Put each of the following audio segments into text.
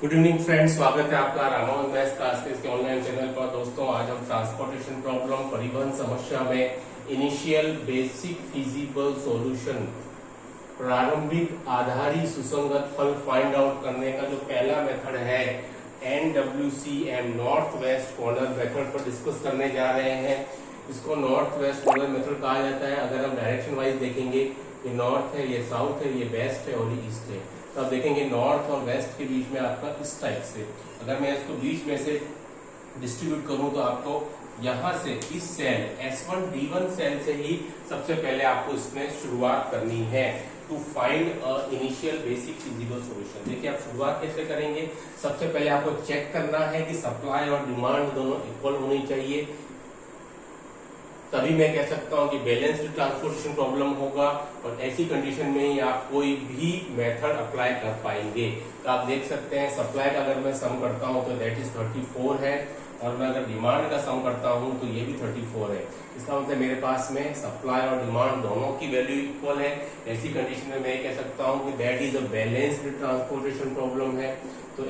Good evening friends, स्वागत है आपका रामावत मैथ्स क्लासेस के ऑनलाइन चैनल पर। दोस्तों, आज हम ट्रांसपोर्टेशन प्रॉब्लम, परिवहन समस्या में इनिशियल बेसिक फिजिबल सॉल्यूशन, प्रारंभिक आधारी सुसंगत हल फाइंड आउट करने का जो पहला मेथड है NWCM, north west corner method पर डिस्कस करने जा रहे हैं। इसको नॉर्थ वेस्ट कॉर्नर मेथड कहा जाता है। अगर हम डायरेक्शन वाइज देखेंगे, ये नॉर्थ है, ये साउथ है, ये वेस्ट है और ये ईस्ट है, तो आप देखेंगे नॉर्थ और वेस्ट के बीच में आपका इस टाइप से, अगर मैं इसको बीच में से डिस्ट्रीब्यूट करूं तो आपको यहां से इस सेल S1 D1 सेल से ही सबसे पहले आपको इसमें शुरुआत करनी है to find a initial basic feasible solution. देखिए, आप शुरुआत कैसे करेंगे। सबसे पहले आपको चेक करना है कि सप्लाई और डिमांड दोनों इक्वल होनी चाहिए, तभी मैं कह सकता हूं कि बैलेंस्ड ट्रांसपोर्टेशन प्रॉब्लम होगा। और ऐसी कंडीशन में ही आप कोई भी मेथड अप्लाई कर पाएंगे। तो आप देख सकते हैं, सप्लाई का अगर मैं सम करता हूं तो दैट इज 34 है, और मैं अगर डिमांड का सम करता हूं तो ये भी 34 है। इसका मतलब मेरे पास में सप्लाई और डिमांड दोनों की वैल्यू इक्वल है। ऐसी कंडीशन में मैं कह सकता हूं कि that is a balanced transportation problem है। तो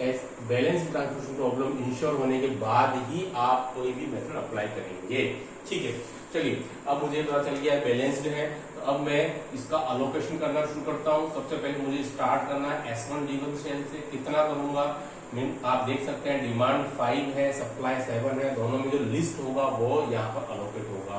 बैलेंस्ड ट्रांसपोर्टेशन प्रॉब्लम इंश्योर होने के बाद ही आप कोई भी मेथड अप्लाई करेंगे। ठीक है, चलिए, अब मुझे पता चल गया है बैलेंस्ड है। तो अब मैं इसका अलोकेशन करना शुरू करता हूं। सबसे पहले मुझे स्टार्ट करना है S1 D1 सेल से। कितना करूंगा, आप देख सकते हैं डिमांड 5 है, सप्लाई 7 है। दोनों में जो लिस्ट होगा वो यहाँ पर अलोकेट होगा।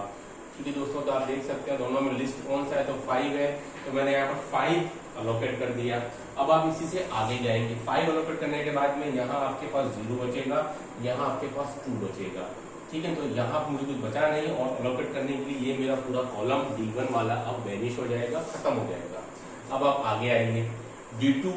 ठीक है दोस्तों, तो आप देख सकते हैं दोनों में लिस्ट कौन सा है, तो 5 है, तो मैंने यहाँ पर 5 अलोकेट कर दिया। अब आप इसी से आगे जाएंगे। 5 अलोकेट करने के बाद में यहाँ आपके पास 0 बचेगा, यहाँ आपके पास 2 बचेगा। ठीक है, तो यहाँ मुझे कुछ बचा नहीं, और अलोकेट करने के लिए ये मेरा पूरा कॉलम D1 वाला अब वैनिश हो जाएगा, खत्म हो जाएगा। अब आप आगे आएंगे, D2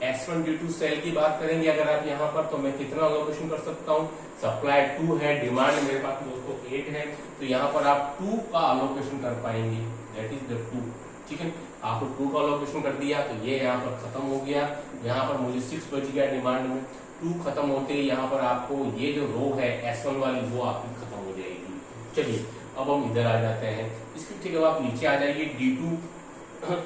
S1 D2 सेल की बात करेंगे अगर आप यहाँ पर, तो मैं कितना अलोकेशन कर सकता हूँ। सप्लाई 2 है, डिमांड मेरे पास दोस्तों 8 है, तो यहाँ पर आप 2 का अलोकेशन कर पाएंगे, दैट इज द 2। ठीक है, आपको 2 का अलोकेशन कर दिया तो ये यहाँ पर खत्म हो गया। यहाँ पर मुझे 6 बच गया डिमांड में। 2 खत्म होते ही यहाँ पर आपको ये जो रो है S1 वाली, वो आपकी खत्म हो जाएगी। चलिए, अब हम इधर आ जाते हैं। इसके ठीक है, आप नीचे आ जाइए D2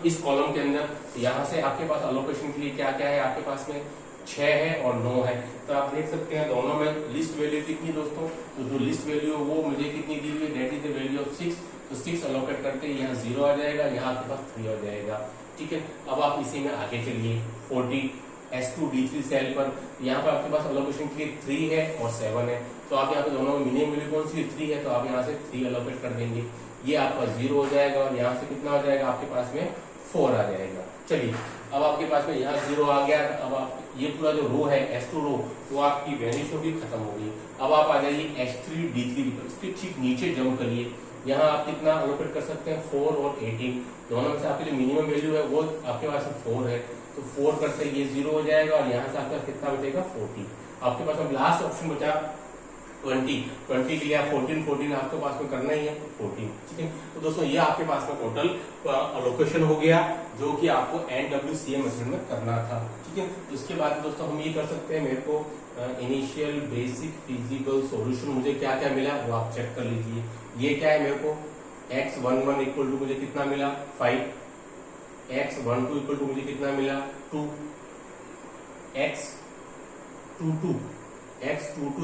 इस कॉलम के अंदर। यहाँ से आपके पास अलोकेशन के लिए क्या क्या है, आपके पास में 6 है और 9 है। तो आप देख सकते हैं दोनों में लिस्ट वैल्यू कितनी दोस्तों, तो जो लिस्ट वैल्यू है वो मुझे कितनी दी हुई है, that is the value of 6। तो 6 अलोकेट करते हैं, यहाँ 0 आ जाएगा, यहाँ आपके पास 3 आ जाएगा। ठीक है, अब आप इसी में आगे चलिए 40 S2 D3 सेल पर। यहाँ पर आपके पास अलोकेशन के लिए 3 है और 7 है, तो आप यहाँ पे दोनों में मिनिमम वैल्यू कौन सी 3 है, तो आप यहाँ से 3 अलोकेट कर देंगे। ये आपका 0 हो जाएगा, और यहाँ से कितना हो जाएगा, आपके पास में 4 आ जाएगा। चलिए, अब आपके पास में यहाँ 0 आ गया। अब आप ये पूरा जो रो है S2 रो, वो आपकी वैनिश होगी, खत्म होगी। अब आप आ जाइए S3 D3 पर, इसके ठीक नीचे जंप करिए। यहाँ आप कितना अलोकेट कर सकते हैं, 4 और 18। दोनों में से आपकी जो मिनिमम वैल्यू है वो आपके पास 4 है, तो 4 करते ये 0 हो जाएगा, और यहाँ से आपका कितना बचेगा, 40। आपके पास अब लास्ट ऑप्शन बचा 20 के लिए आप 14 आपके पास में करना ही है, 14। ठीक है, तो दोस्तों ये आपके पास में टोटल अलोकेशन हो गया, जो कि आपको NWCM मेथड में करना था। ठीक है, उसके बाद दोस्तों हम ये कर सकते हैं, मेरे को इनिशियल बेसिक फिजिबल सॉल्यूशन मुझे क्या क्या मिला वो आप चेक कर लीजिए। ये क्या है, मेरे को X11 इक्वल टू मुझे कितना मिला, 5। X12 इक्वल टू मुझे कितना मिला, 2। X22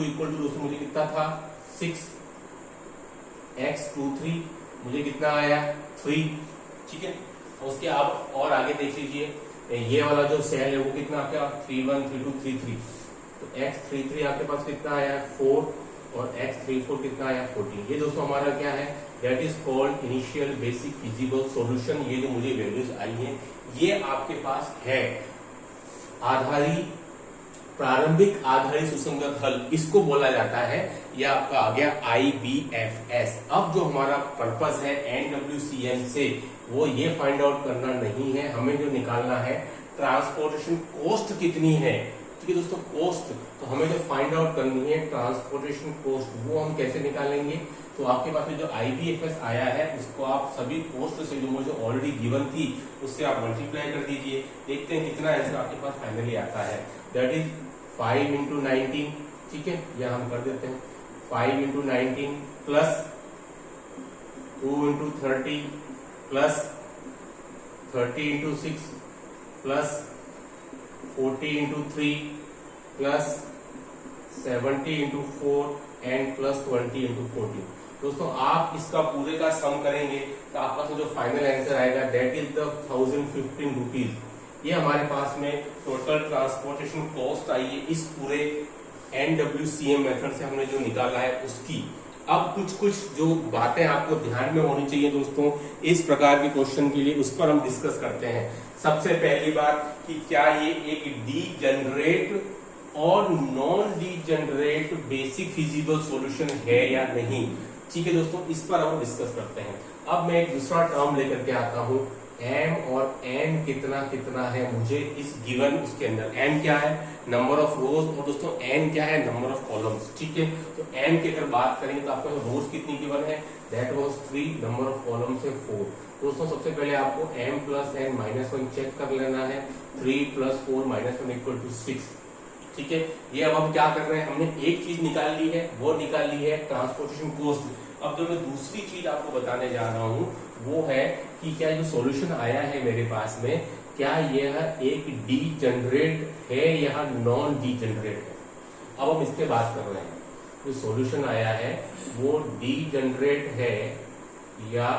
इक्वल टू दोस्तों मुझे कितना था, 6। X23 मुझे कितना आया, 3। ठीक है, उसके आप और आगे देख लीजिए, ये वाला जो सेल है वो कितना आपका 31 32 33, तो X33 आपके पास कितना आया, 4, और X34 कितना आया, 14। ये दोस्तों हमारा क्या है, that is called initial basic feasible solution. ये जो मुझे वैल्यूज आई हैं, ये आपके पास है आधारी, प्रारंभिक आधारी सुसंगत हल, इसको बोला जाता है। यह आपका आ गया IBFS। अब जो हमारा पर्पस है NWCM से, वो ये फाइंड आउट करना नहीं है, हमें जो निकालना है ट्रांसपोर्टेशन कॉस्ट कितनी है। ठीक है दोस्तों, कॉस्ट, तो हमें जो फाइंड आउट करनी है ट्रांसपोर्टेशन कॉस्ट, वो हम कैसे निकालेंगे। तो आपके पास में जो IBFS आया है, उसको आप सभी कॉस्ट से जो मुझे ऑलरेडी गिवन थी उससे आप मल्टीप्लाई कर दीजिए। देखते हैं कितना आंसर आपके पास फाइनली आता है, दैट इज 5 into 19। ठीक है, यह हम कर देते हैं, 5 into 19 plus 2 into 30 plus 30 into 6 plus 40 into 3 plus 70 into 4 and plus 20 into 14। दोस्तों आप इसका पूरे का सम करेंगे तो आपका जो फाइनल आंसर आएगा दैट इज द 1015 रुपीज। ये हमारे पास में टोटल ट्रांसपोर्टेशन कॉस्ट आई है इस पूरे NWCM मेथड से हमने जो निकाला है उसकी। अब कुछ जो बातें आपको ध्यान में होनी चाहिए दोस्तों इस प्रकार के क्वेश्चन के लिए, उस पर हम डिस्कस करते हैं। सबसे पहली बात कि क्या ये एक डीजेनरेट और non degenerate basic feasible solution है या नहीं। ठीक है दोस्तों, इस पर हम डिस्कस करते हैं। अब मैं एक दूसरा टर्म लेकर के आता हूं, m और n कितना कितना है मुझे इस गिवन उसके अंदर। m क्या है, नंबर ऑफ रोज, और दोस्तों n क्या है, नंबर ऑफ कॉलम्स। ठीक है, तो m की अगर बात करें तो आपको रोज कितनी गिवन है, that was 3, number of columns है 4। दोस्तों सबसे पहले आपको m plus n minus 1 check कर लेना है। 3 प्लस 4 माइनस 1 इक्वल टू 6। ठीक है, ये अब हम क्या कर रहे हैं, हमने एक चीज निकाल ली है, वो निकाल ली है ट्रांसपोर्टेशन कॉस्ट। अब जो मैं दूसरी चीज आपको बताने जा रहा हूं वो है कि क्या जो सॉल्यूशन आया है मेरे पास में, क्या यह एक डीजेनरेट है या नॉन डीजेनरेट है। अब हम इसके बात कर रहे हैं, जो सॉल्यूशन आया है वो डीजेनरेट है या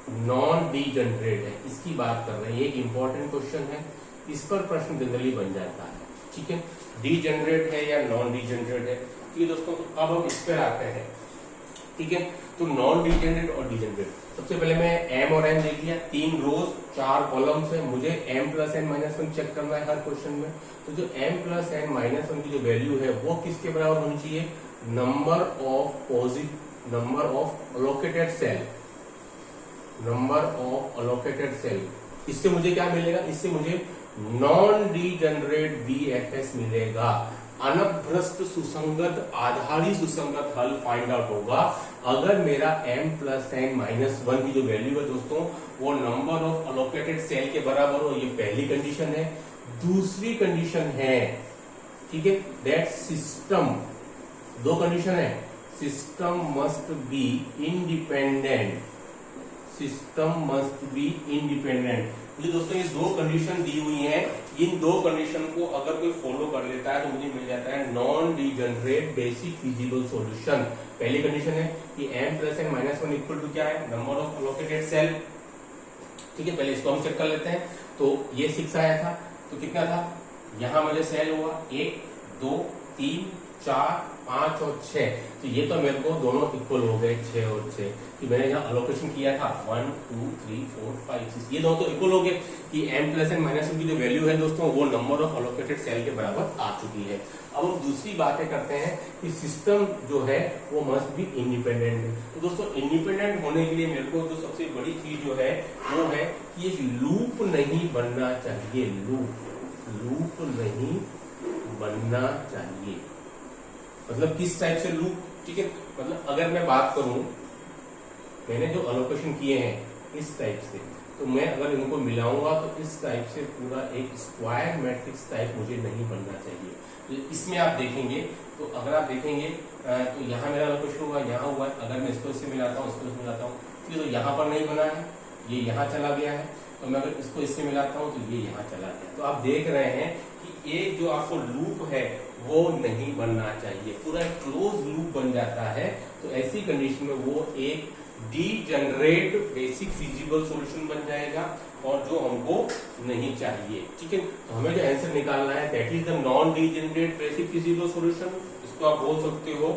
नॉन डीजेनरेट है, इसकी बात कर रहे हैं। ये एक इंपॉर्टेंट क्वेश्चन है, इस पर प्रश्न जनरली बन जाता है। ठीक है, डीजेनरेट है या नॉन डीजेनरेट है। ठीक है दोस्तों, अब हम इस पर आते हैं। ठीक है, तो नॉन डीजेनरेट और डीजेनरेट, सबसे पहले मैं m और n देख लिया, 3 रोज 4 कॉलम्स है, मुझे m plus n minus 1 check करना है हर क्वेश्चन में। तो जो m प्लस n माइनस 1 की जो वैल्यू है वो किसके बराबर होनी चाहिए, number of allocated cell, number of allocated cell. इससे मुझे क्या मिलेगा, इससे मुझे नॉन डीजेनरेट BFS मिलेगा। अनभ्रष्ट सुसंगत आधारी सुसंगत हल फाइंड आउट होगा अगर मेरा m प्लस n माइनस 1 की जो वैल्यू है दोस्तों वो नंबर ऑफ अलोकेटेड सेल के बराबर हो। ये पहली कंडीशन है। दूसरी कंडीशन है, ठीक है, दैट सिस्टम, दो कंडीशन है, system must be independent, system must be independent. मुझे दोस्तों ये दो कंडीशन दी हुई हैं, इन दो कंडीशन को अगर कोई फॉलो कर लेता है तो मुझे मिल जाता है non degenerate basic feasible solution. पहली कंडीशन है कि m plus n minus 1 equal to क्या है, नंबर ऑफ अलोकेटेड सेल। ठीक है, पहले इसको हम चेक कर लेते हैं। तो ये 6 आया था, तो कितना था, यहां मुझे सेल हुआ 1 2 3 4 5 और 6, तो ये तो मेरे को दोनों इक्वल हो गए 6 और 6 कि मैंने यहाँ अलोकेशन किया था 1 2 3 4 5 6, ये दोनों तो इक्वल हो गए कि m प्लस n माइनस 1 की जो वैल्यू है दोस्तों वो नंबर ऑफ अलोकेटेड सेल के बराबर आ चुकी है। अब हम दूसरी बातें करते हैं कि सिस्टम जो है वो मस्ट बी इंडिपेंडेंट है। तो दोस्तों इंडिपेंडेंट होने के लिए मेरे को जो सबसे बड़ी चीज जो है वो है कि एक लूप नहीं बनना चाहिए, लूप नहीं बनना चाहिए। मतलब किस टाइप से लूप, ठीक है, मतलब अगर मैं बात करूं, मैंने जो अलोकेशन किए हैं इस टाइप से, तो मैं अगर इनको मिलाऊंगा तो इस टाइप से पूरा एक स्क्वायर मैट्रिक्स टाइप मुझे नहीं बनना चाहिए। तो इसमें आप देखेंगे, तो अगर आप देखेंगे तो यहाँ मेरा अलोकेशन हुआ, यहाँ हुआ, अगर मैं इसको इससे मिलाता हूँ, इसको इससे मिलाता हूँ, तो यहाँ पर नहीं बना है, ये यहाँ चला गया है, तो मैं अगर इसको इससे मिलाता हूँ तो ये यहाँ चला गया। तो आप देख रहे हैं कि एक जो आपको लूप है वो नहीं बनना चाहिए, पूरा एक क्लोज लूप बन जाता है। तो ऐसी कंडीशन में वो एक डीजेनरेट बेसिक फिजिबल सॉल्यूशन बन जाएगा और जो हमको नहीं चाहिए। ठीक है, तो हमें जो आंसर निकालना है that is the non degenerate basic feasible solution. इसको आप बोल सकते हो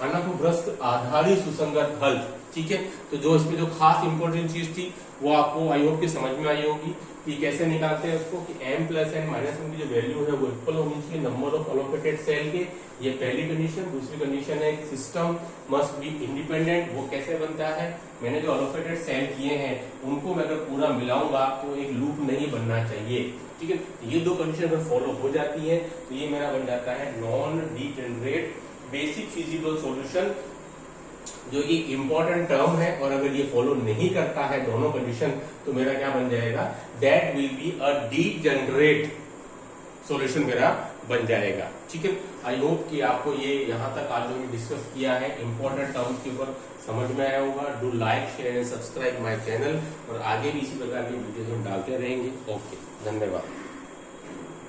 अनभ्रष्ट आधारी सुसंगत हल। ठीक है, तो जो इसमें जो खास इंपॉर्टेंट चीज थी वो आपको आई होप की समझ में आई होगी कि कैसे निकालते हैं उसको, कि m प्लस n माइनस 1 की जो वैल्यू है वो इक्वल होनी चाहिए नंबर ऑफ अलोकेटेड सेल के। ये पहली कंडीशन। दूसरी कंडीशन है सिस्टम मस्ट बी इंडिपेंडेंट। वो कैसे बनता है, मैंने जो अलोकेटेड सेल किए हैं उनको मैं अगर पूरा मिलाऊंगा तो एक लूप नहीं बनना चाहिए। ठीक है, ये दो कंडीशन अगर फॉलो हो जाती है तो ये मेरा बन जाता है non degenerate basic feasible solution, जो कि इंपॉर्टेंट टर्म है। और अगर ये फॉलो नहीं करता है दोनों कंडीशन तो मेरा क्या बन जाएगा, that will be a degenerate solution मेरा बन जाएगा। ठीक है, आई होप कि आपको ये यहाँ तक आज जो हमने डिस्कस किया है इंपॉर्टेंट टर्म्स के ऊपर समझ में आया होगा। Do like share and subscribe my channel, और आगे भी इसी प्रकार की वीडियो हम डालते रहेंगे। ओके, धन्यवाद।